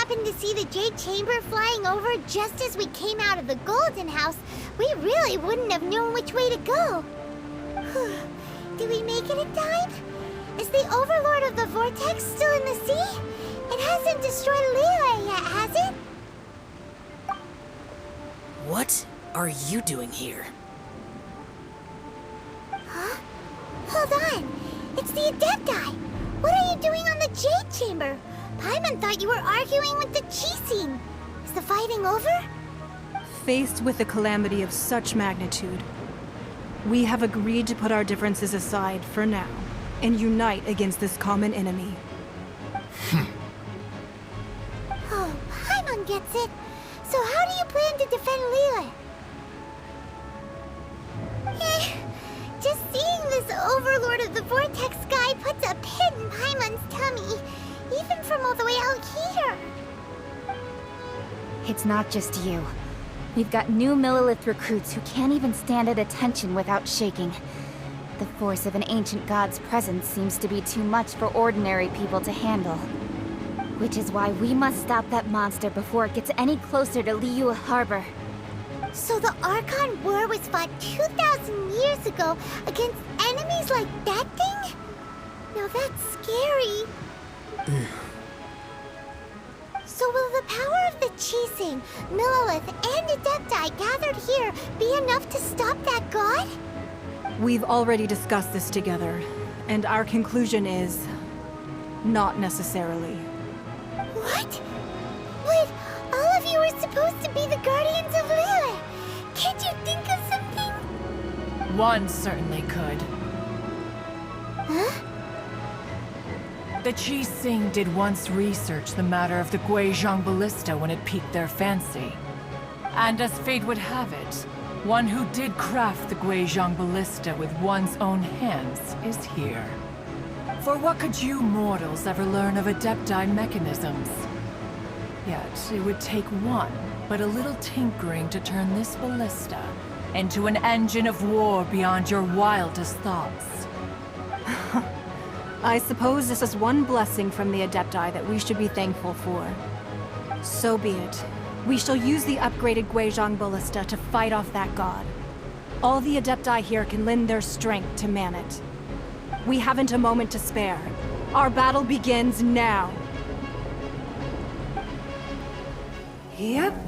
happened to see the Jade Chamber flying over just as we came out of the Golden House, we really wouldn't have known which way to go. Did we make it in time? Is the Overlord of the Vortex still in the sea? It hasn't destroyed Liyue yet, has it? What are you doing here? Huh? Hold on. It's the Adepti. What are you doing on the Jade Chamber? Paimon thought you were arguing with the Qixing. Is the fighting over? Faced with a calamity of such magnitude, we have agreed to put our differences aside for now and unite against this common enemy. Oh, Paimon gets it. So how do you plan to defend Liyue? Just seeing this Overlord of the Vortex guy puts a pit in Paimon's tummy, even from all the way out here. It's not just you. We've got new Millelith recruits who can't even stand at attention without shaking. The force of an ancient god's presence seems to be too much for ordinary people to handle. Which is why we must stop that monster before it gets any closer to Liyue Harbor. So the Archon War was fought 2,000 years ago against enemies like that thing? Now that's scary. So will the power of the Qixing, Millelith, and Adepti gathered here be enough to stop that god? We've already discussed this together, and our conclusion is... not necessarily. What? But all of you were supposed to be the guardians of Liyue. Can't you think of something? One certainly could. Huh? The Qixing did once research the matter of the Guizhong Ballista when it piqued their fancy. And as fate would have it, one who did craft the Guizhong Ballista with one's own hands is here. For what could you mortals ever learn of Adepti mechanisms? Yet, it would take one, but a little tinkering to turn this ballista into an engine of war beyond your wildest thoughts. I suppose this is one blessing from the Adepti that we should be thankful for. So be it. We shall use the upgraded Guizhong Ballista to fight off that god. All the Adepti here can lend their strength to man it. We haven't a moment to spare. Our battle begins now. Yep.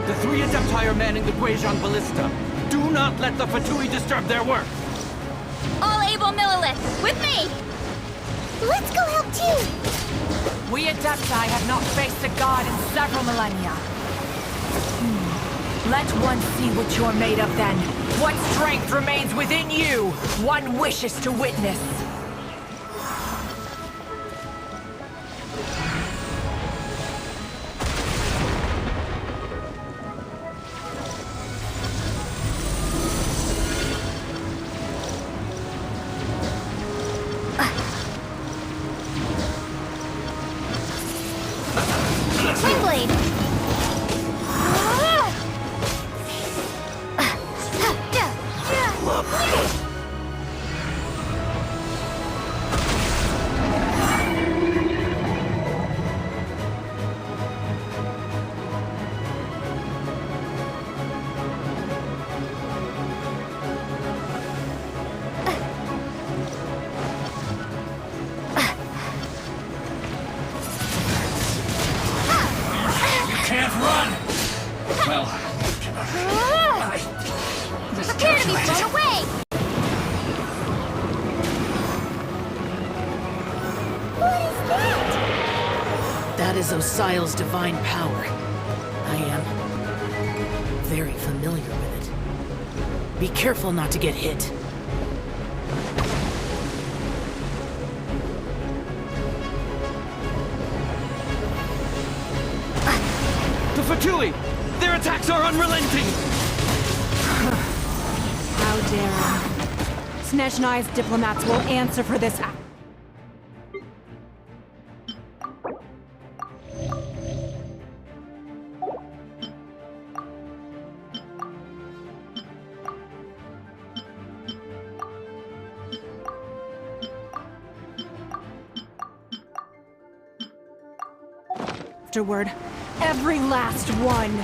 The three Adepti are manning the Guizhong Ballista. Do not let the Fatui disturb their work! All able Millelith, with me! Let's go help too! We Adepti have not faced a god in several millennia. Let one see what you're made of then. What strength remains within you, one wishes to witness. Well, Prepare to be blown away! What is that? That is Osial's divine power. I am very familiar with it. Be careful not to get hit. the Fatui! Their attacks are unrelenting! How dare I? Snezhnai's diplomats will answer for this act. Afterward, every last one.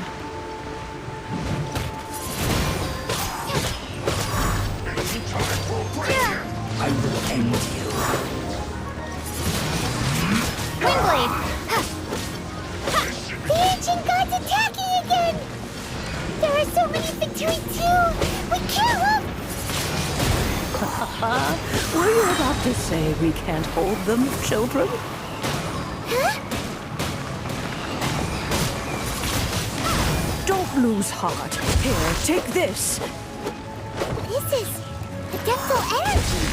I will end you. Windblade! The ancient god's attacking again! There are so many Fatui too! We kill them! Were you about to say we can't hold them, children? Huh? Don't lose heart. Here, take this. This is adeptal energy!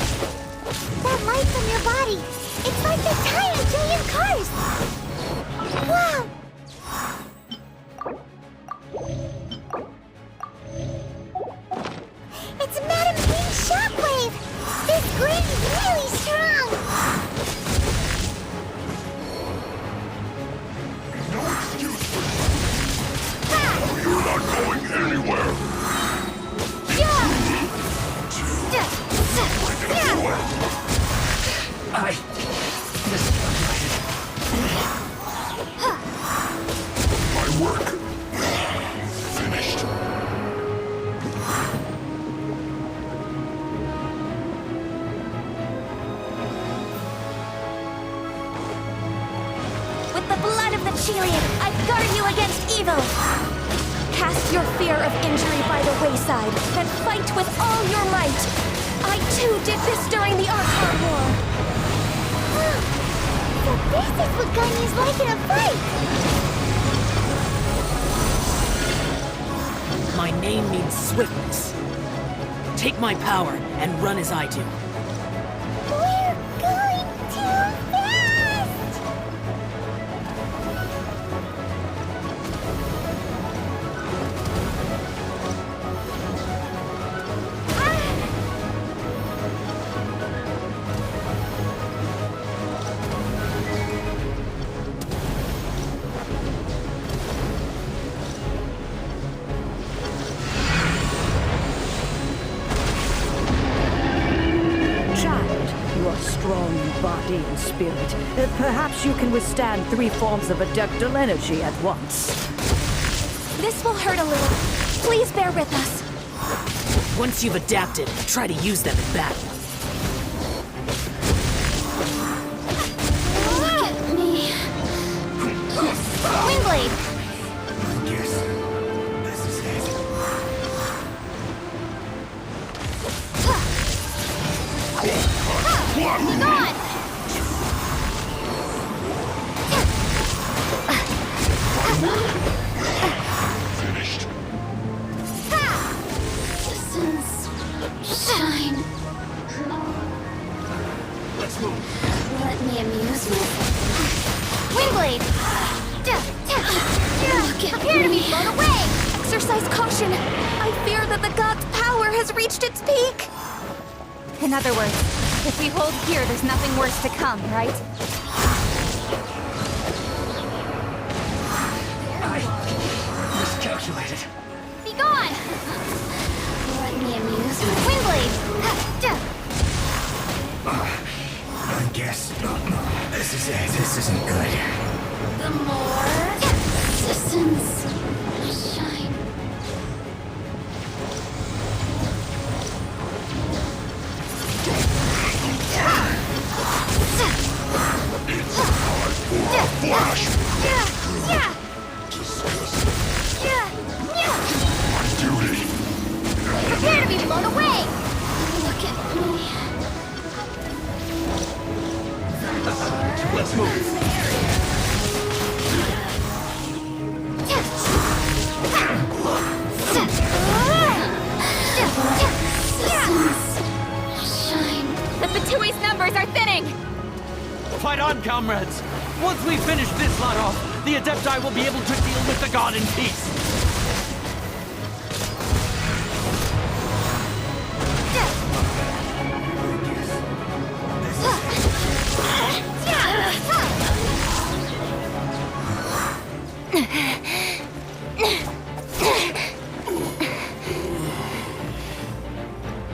That light from your body, it's like the tire trillion cars! Wow! It's Madame Green's shockwave! This green is really strong! No excuse for You're not going anywhere! My work finished. With the blood of the Cheliad, I guard you against evil! Cast your fear of injury by the wayside, and fight with all your might! I too did this during the Archon War! So this is what Ganya's like in a fight! My name means swiftness. Take my power and run as I do. We're going too fast! Child, you are strong in body and spirit. Perhaps you can withstand 3 forms of adeptal energy at once. This will hurt a little. Please bear with us. Once you've adapted, try to use them in battle. Look at me. Windblade! Yes, this is it. Be gone! Finished. Shine! Let's move. Let me amuse myself. Windblade! Prepare to be blown away! Exercise caution. I fear that the god's power has reached its peak. In other words, if we hold here, there's nothing worse to come, right? I miscalculated. Be gone! Let me amuse myself. Windblade! I guess this is it. This isn't good. The more resistance shine. It's time for a flash. Yeah! Disgusting. Yeah! comrades! Once we finish this lot off, the Adepti will be able to deal with the god in peace!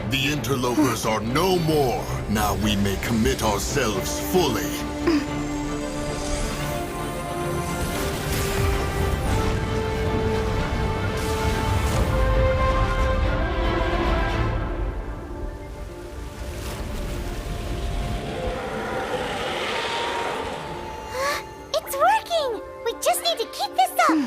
The interlopers are no more. Now we may commit ourselves fully. It's working! We just need to keep this up!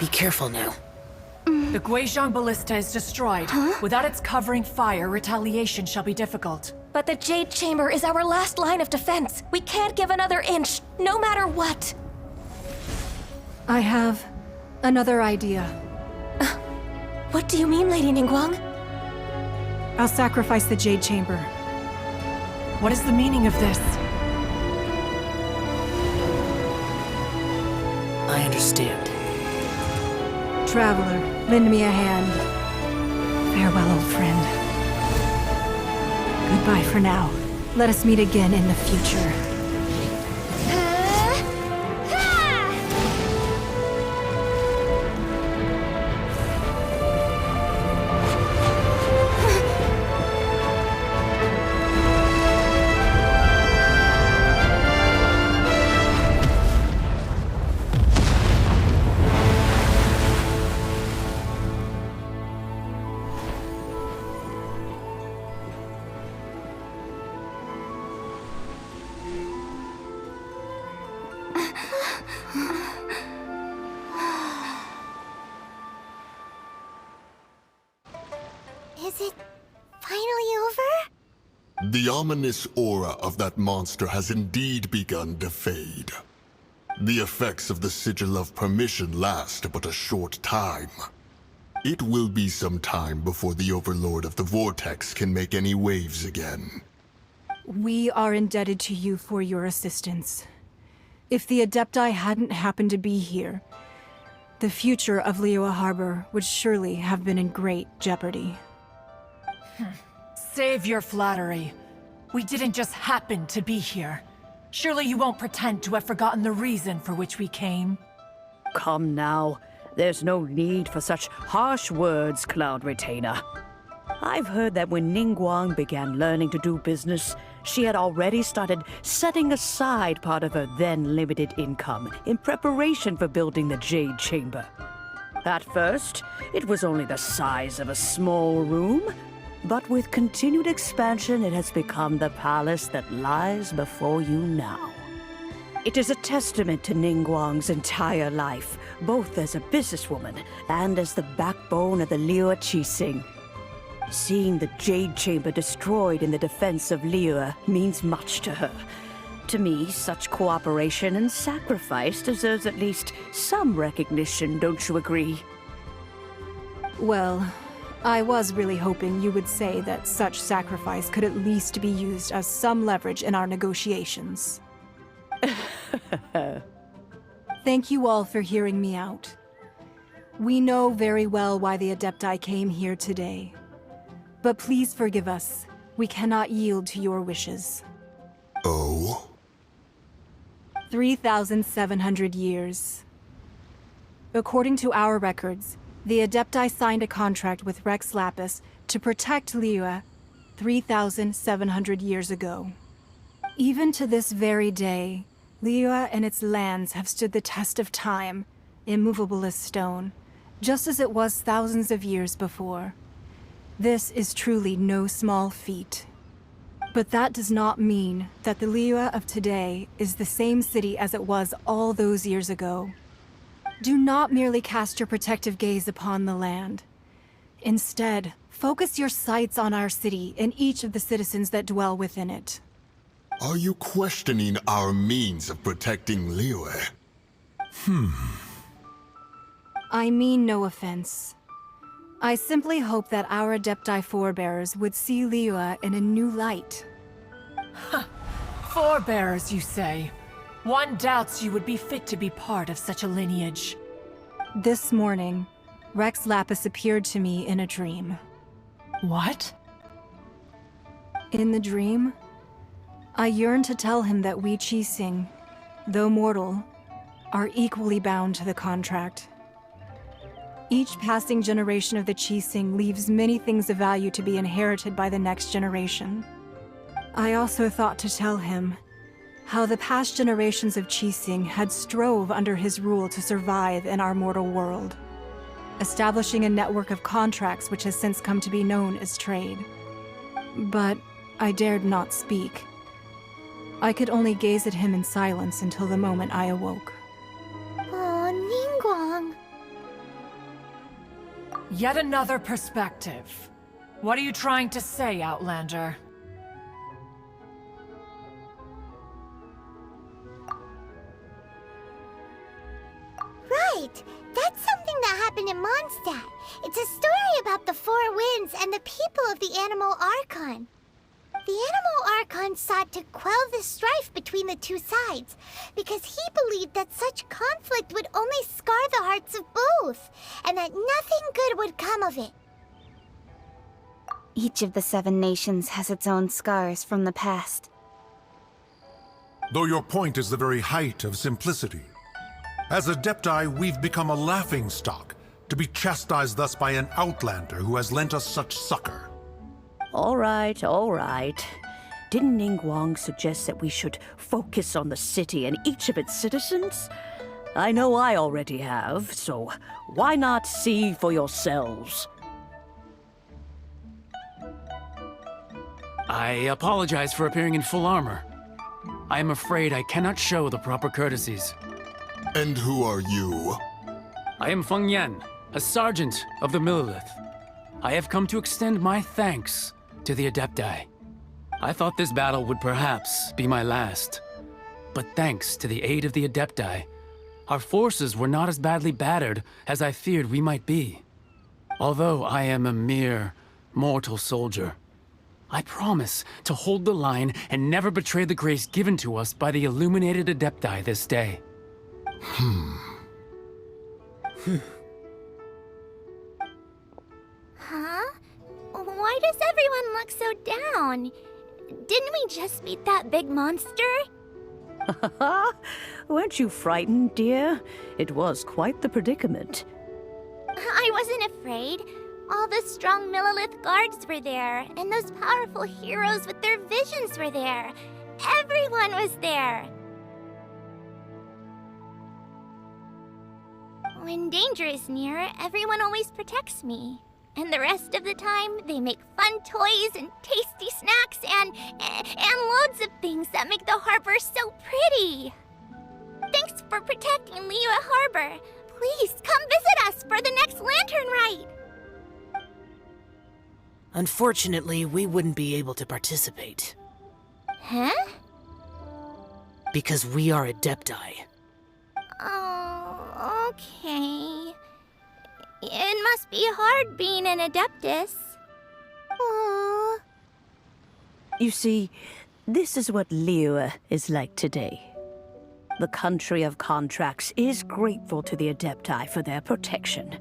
Be careful now. The Guizhong Ballista is destroyed. Without its covering fire, retaliation shall be difficult. But the Jade Chamber is our last line of defense. We can't give another inch, no matter what. I have another idea. What do you mean, Lady Ningguang? I'll sacrifice the Jade Chamber. What is the meaning of this? I understand. Traveler, lend me a hand. Farewell, old friend. Goodbye for now. Let us meet again in the future. Is it finally over? The ominous aura of that monster has indeed begun to fade. The effects of the Sigil of Permission last but a short time. It will be some time before the Overlord of the Vortex can make any waves again. We are indebted to you for your assistance. If the Adepti hadn't happened to be here, the future of Liyue Harbor would surely have been in great jeopardy. Save your flattery. We didn't just happen to be here. Surely you won't pretend to have forgotten the reason for which we came. Come now. There's no need for such harsh words, Cloud Retainer. I've heard that when Ningguang began learning to do business, she had already started setting aside part of her then limited income in preparation for building the Jade Chamber. At first, it was only the size of a small room, but with continued expansion, it has become the palace that lies before you now. It is a testament to Ningguang's entire life, both as a businesswoman and as the backbone of the Liyue Qixing. Seeing the Jade Chamber destroyed in the defense of Liyue means much to her. To me, such cooperation and sacrifice deserves at least some recognition, don't you agree? Well, I was really hoping you would say that such sacrifice could at least be used as some leverage in our negotiations. Thank you all for hearing me out. We know very well why the Adepti came here today. But please forgive us. We cannot yield to your wishes. Oh? 3,700 years. According to our records, the Adepti signed a contract with Rex Lapis to protect Liyue 3,700 years ago. Even to this very day, Liyue and its lands have stood the test of time, immovable as stone, just as it was thousands of years before. This is truly no small feat. But that does not mean that the Liyue of today is the same city as it was all those years ago. Do not merely cast your protective gaze upon the land. Instead, focus your sights on our city and each of the citizens that dwell within it. Are you questioning our means of protecting Liyue? I mean no offense. I simply hope that our Adepti forebears would see Liyue in a new light. Forebearers, you say? One doubts you would be fit to be part of such a lineage. This morning, Rex Lapis appeared to me in a dream. What? In the dream, I yearned to tell him that we Qixing, though mortal, are equally bound to the contract. Each passing generation of the Qixing leaves many things of value to be inherited by the next generation. I also thought to tell him how the past generations of Qixing had strove under his rule to survive in our mortal world, establishing a network of contracts which has since come to be known as trade. But I dared not speak. I could only gaze at him in silence until the moment I awoke. Oh, Ningguang. Yet another perspective. What are you trying to say, Outlander? Right! That's something that happened in Mondstadt. It's a story about the Four Winds and the people of the Animal Archon. The Animal Archon sought to quell the strife between the two sides, because he believed that such conflict would only scar the hearts of both, and that nothing good would come of it. Each of the 7 nations has its own scars from the past. Though your point is the very height of simplicity. As Adepti, we've become a laughingstock, to be chastised thus by an outlander who has lent us such succor. All right, all right. Didn't Ningguang suggest that we should focus on the city and each of its citizens? I know I already have, so why not see for yourselves? I apologize for appearing in full armor. I am afraid I cannot show the proper courtesies. And who are you? I am Feng Yan, a sergeant of the Millelith. I have come to extend my thanks to the Adepti. I thought this battle would perhaps be my last. But thanks to the aid of the Adepti, our forces were not as badly battered as I feared we might be. Although I am a mere mortal soldier, I promise to hold the line and never betray the grace given to us by the illuminated Adepti this day. Huh? Why does everyone look so down? Didn't we just beat that big monster? Weren't you frightened, dear? It was quite the predicament. I wasn't afraid. All the strong Millelith guards were there, and those powerful heroes with their visions were there. Everyone was there. When danger is near, everyone always protects me. And the rest of the time, they make fun toys and tasty snacks and loads of things that make the harbor so pretty. Thanks for protecting Liyue Harbor. Please come visit us for the next lantern rite. Unfortunately, we wouldn't be able to participate. Huh? Because we are Adepti. Oh, okay. It must be hard being an Adeptus. Aww. You see, this is what Liyue is like today. The country of contracts is grateful to the Adepti for their protection,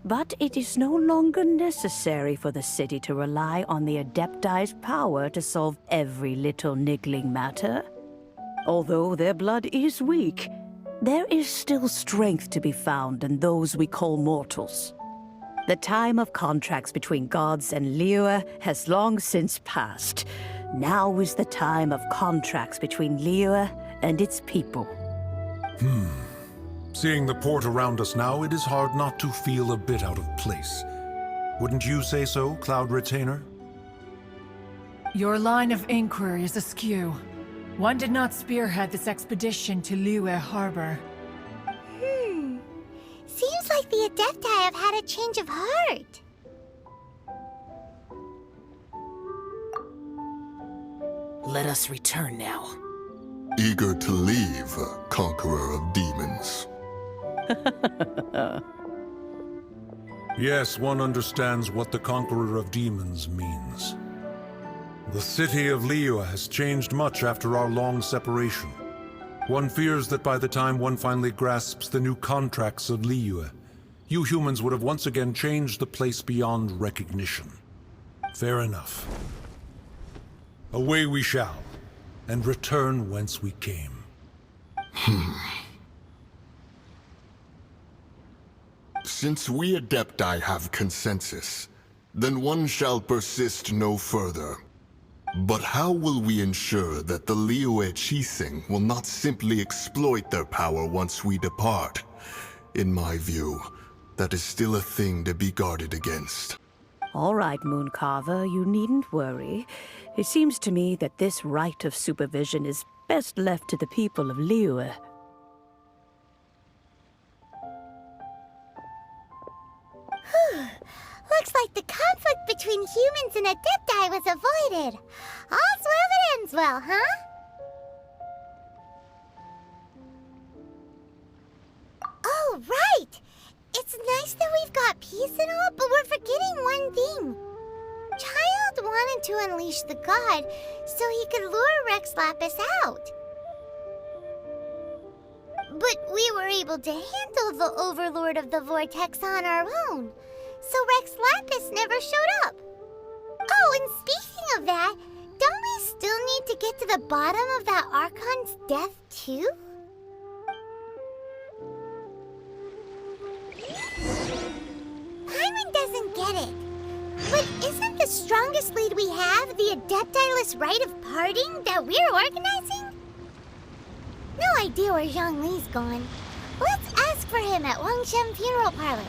but it is no longer necessary for the city to rely on the Adepti's power to solve every little niggling matter. Although their blood is weak, there is still strength to be found in those we call mortals. The time of contracts between gods and Liyue has long since passed. Now is the time of contracts between Liyue and its people. Seeing the port around us now, it is hard not to feel a bit out of place. Wouldn't you say so, Cloud Retainer? Your line of inquiry is askew. One did not spearhead this expedition to Liyue Harbor. Seems like the Adepti have had a change of heart. Let us return now. Eager to leave, Conqueror of Demons. Yes, one understands what the Conqueror of Demons means. The city of Liyue has changed much after our long separation. One fears that by the time one finally grasps the new contracts of Liyue, you humans would have once again changed the place beyond recognition. Fair enough. Away we shall, and return whence we came. Since we Adepti have consensus, then one shall persist no further. But how will we ensure that the Liyue Qixing will not simply exploit their power once we depart? In my view, that is still a thing to be guarded against. All right, Mooncarver, you needn't worry. It seems to me that this right of supervision is best left to the people of Liyue. Looks like the conflict between humans and Adepti was avoided. All's well that ends well, huh? Oh, right! It's nice that we've got peace and all, but we're forgetting one thing. Child wanted to unleash the god so he could lure Rex Lapis out. But we were able to handle the Overlord of the Vortex on our own, so Rex Lapis never showed up. Oh, and speaking of that, don't we still need to get to the bottom of that Archon's death too? Paimon doesn't get it. But isn't the strongest lead we have the Adepti-less rite of parting that we're organizing? No idea where Zhongli's gone. Let's ask for him at Wangshen Funeral Parlor.